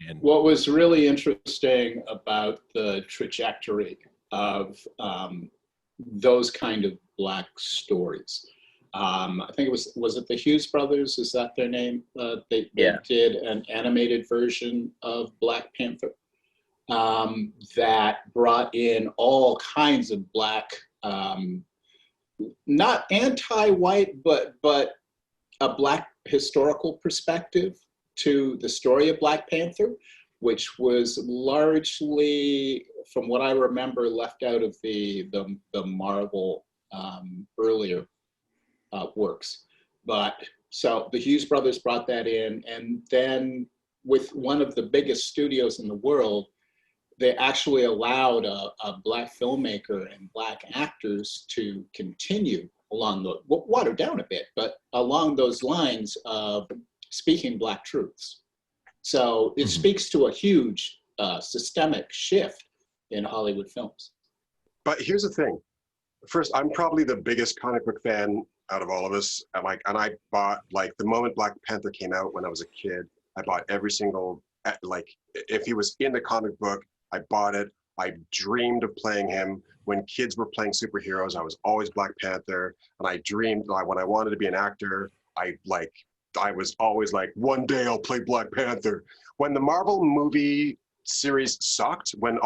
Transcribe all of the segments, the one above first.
And what was really interesting about the trajectory of those kind of Black stories. I think was it the Hughes brothers? Is that their name? They did an animated version of Black Panther that brought in all kinds of Black, not anti-white, but a Black historical perspective to the story of Black Panther, which was largely, from what I remember, left out of the Marvel earlier works. But so the Hughes brothers brought that in, and then with one of the biggest studios in the world, they actually allowed a Black filmmaker and Black actors to continue along the, watered down a bit, but along those lines of speaking Black truths. So it speaks to a huge systemic shift in Hollywood films. But here's the thing. First, I'm probably the biggest comic book fan out of all of us. And I bought, like, the moment Black Panther came out when I was a kid, I bought every single, like, if he was in the comic book, I bought it. I dreamed of playing him. When kids were playing superheroes, I was always Black Panther. And I dreamed, like, when I wanted to be an actor, I was always like, one day I'll play Black Panther. When the Marvel movie series sucked, when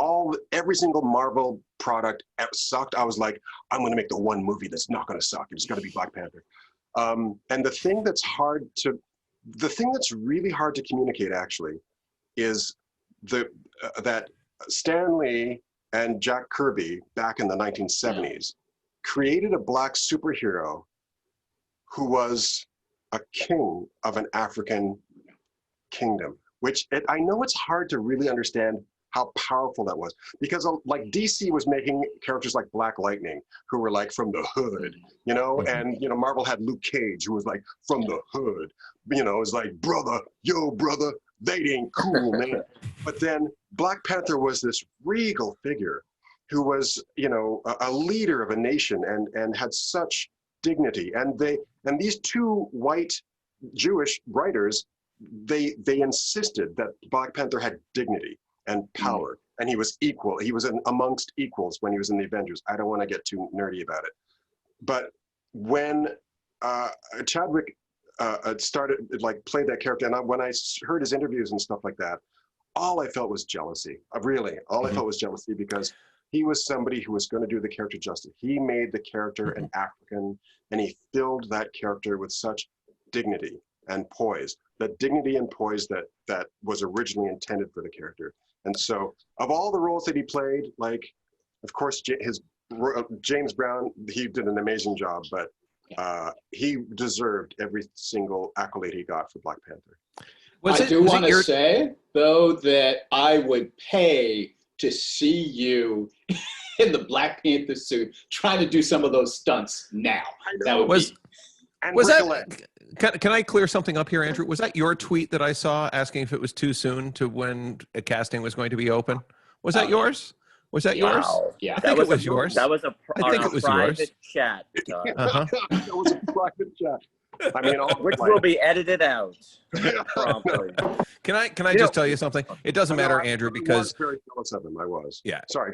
every single Marvel product sucked, I was like, I'm gonna make the one movie that's not gonna suck. It's gonna be Black Panther. And the thing that's really hard to communicate actually is that Stan Lee and Jack Kirby back in the 1970s created a Black superhero who was a king of an African kingdom, which I know it's hard to really understand how powerful that was, because like DC was making characters like Black Lightning who were like from the hood, you know, and you know, Marvel had Luke Cage who was like from the hood, you know, it's like, brother, yo brother, they ain't cool, man. But then Black Panther was this regal figure who was, you know, a leader of a nation and had such dignity. And these two white Jewish writers, they insisted that Black Panther had dignity and power, and he was equal. He was amongst equals when he was in the Avengers. I don't want to get too nerdy about it, but when Chadwick played that character, and when I heard his interviews and stuff like that, all I felt was jealousy. Really, all I felt was jealousy, because he was somebody who was going to do the character justice. He made the character an African, and he filled that character with such dignity and poise, the dignity and poise that was originally intended for the character. And so, of all the roles that he played, like, of course, James Brown, he did an amazing job, but he deserved every single accolade he got for Black Panther. I do want to say, though, that I would pay to see you in the Black Panther suit trying to do some of those stunts now. That would was that? Can I clear something up here, Andrew? Was that your tweet that I saw asking if it was too soon to when a casting was going to be open? Was that yours? Was that yours? Yeah, I think it was yours. That was I think it was private yours. chat. That was a private chat. I mean, which will be edited out promptly. Can I just tell you something? It doesn't matter, Andrew, because I was very jealous of him. I was. Yeah. Sorry.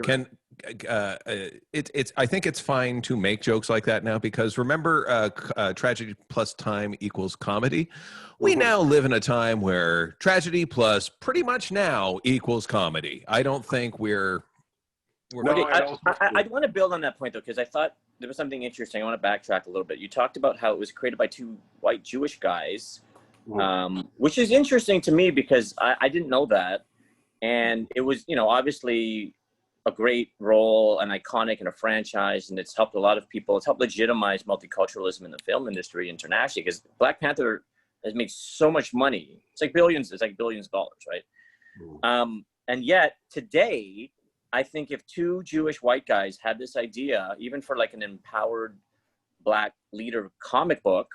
I think it's fine to make jokes like that now, because remember, tragedy plus time equals comedy. We now live in a time where tragedy plus pretty much now equals comedy. I don't think we're. Okay, I want to build on that point, though, because I thought there was something interesting. I want to backtrack a little bit. You talked about how it was created by two white Jewish guys, which is interesting to me because I didn't know that. And it was, you know, obviously a great role, an iconic in a franchise, and it's helped a lot of people. It's helped legitimize multiculturalism in the film industry internationally, because Black Panther has made so much money. It's like billions of dollars, right? And yet today, I think if two Jewish white guys had this idea, even for like an empowered Black leader comic book,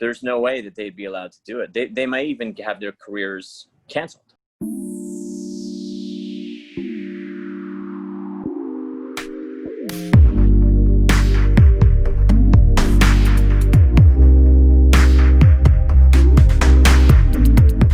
there's no way that they'd be allowed to do it. They might even have their careers canceled.